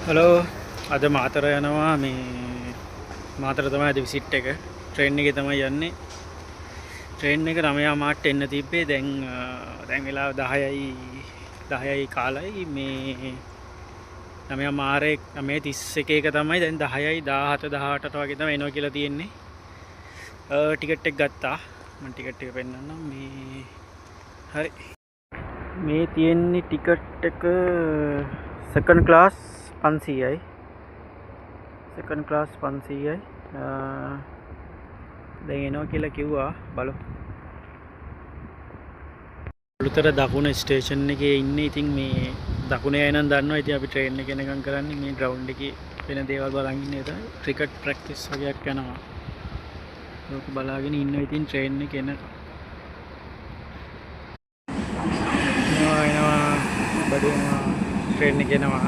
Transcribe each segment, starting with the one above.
Hello අද මාතර යනවා මේ මාතර තමයි අද විසිට් එක ට්‍රේන් එකේ තමයි යන්නේ ට්‍රේන් එක 9 මාට එන්න තිබ්බේ දැන් වෙලාව 10යි කාලයි මේ 9 මාරේ 9:31 එක තමයි දැන් 10යි 17 18ට වගේ තමයි එනවා කියලා තියෙන්නේ ටිකට් එක ගත්තා මම ටිකට් එක පෙන්නන්නම් මේ හරි මේ තියෙන්නේ ටිකට් එක සෙකන්ඩ් ක්ලාස් 500යි සෙකන්ඩ් ක්ලාස් 500යි දැන් එනවා කියලා කිව්වා බලමු උළුතර දකුණ ස්ටේෂන් එකේ ඉන්නේ ඉතින් මේ දකුණේ අය නම් දන්නවා ඉතින් අපි ට්‍රේන් එක එනකම් කරන්නේ මේ ග්‍රවුන්ඩ් එකේ වෙන දේවල් බලන් ඉන්නේ තමයි ක්‍රිකට් ප්‍රැක්ටිස් වගේක් යනවා ඒක බලාගෙන ඉන්නවා ඉතින් ට්‍රේන් එක එනකම් එනවා බඩේනවා ට්‍රේන් එක එනවා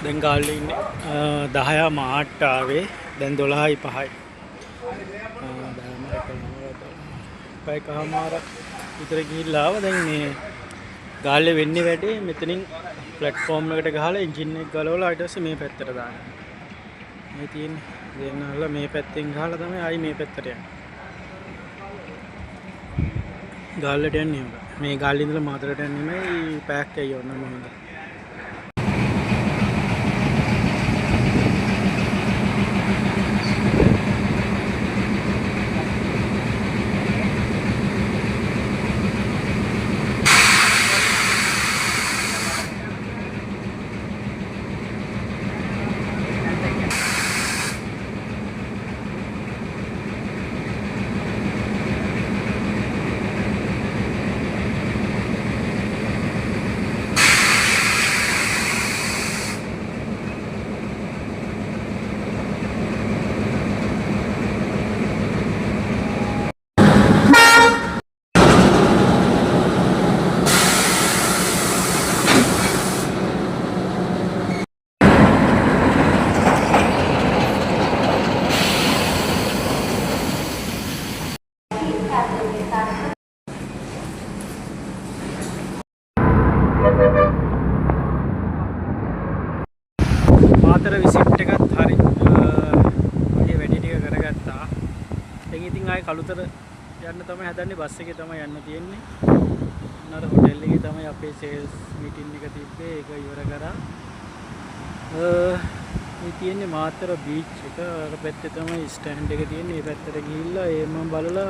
දැන් ගාල්ලේ ඉන්නේ 10 මාට ආවේ දැන් 12:05යි 10:05 විතර ගිහිල්ලා ආවා දැන් මේ ගාල්ලේ වෙන්නේ වැඩේ මෙතනින් ප්ලැට්ෆෝම් එකට ගහලා එන්ජින් එක ගලවලා ඊට පස්සේ මේ පැත්තට දානවා මේ තියෙන්නේ දෙන්නාලා මේ පැත්තෙන් ගහලා තමයි ආයි මේ පැත්තට යන්නේ ගාල්ලට යන්නේ මේ ගාල්ලේ ඉඳලා මාතරට යන්නේ නෙමෙයි පැක් එකයි යන්න මොනවද මාතර විසිට් එකත් හරි මගේ වැඩි ටික කරගත්තා දැන් ඉතින් ආයේ කළුතර යන්න තමයි හදන්නේ බස් එකේ තමයි යන්න තියෙන්නේ අර හොටෙල් එකේ තමයි අපේ සේල්ස් මීටින් එක තිබ්බේ ඒක ඉවර කරා මේ තියෙන්නේ මාතර බීච් එක අර පැත්තේ තමයි ස්ටෑන්ඩ් එක තියෙන්නේ මේ පැත්තට ගිහිල්ලා ඒ මම බලලා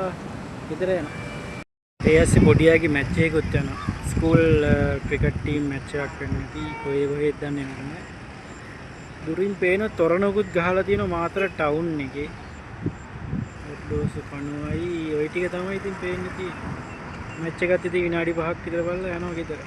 ගෙදර යනවා ඒස්සේ පොඩියාගේ මැච් එකකුත් යනවා ස්කූල් ක්‍රිකට් ටීම් මැච් එකක් වෙන්නේ කොහෙද දන්නේ නැහැ දුරින් පේන තොරණකුත් ගහලා තියෙනවා මාතර ටවුන් එකේ. ඔඩ්ඩෝස කණුවයි ওই ටික තමයි ඉතින් පේන්නේ තියෙන්නේ. මැච් එකත් ඉතින් විනාඩි 5ක් විතර බලලා යනවා ගෙදර.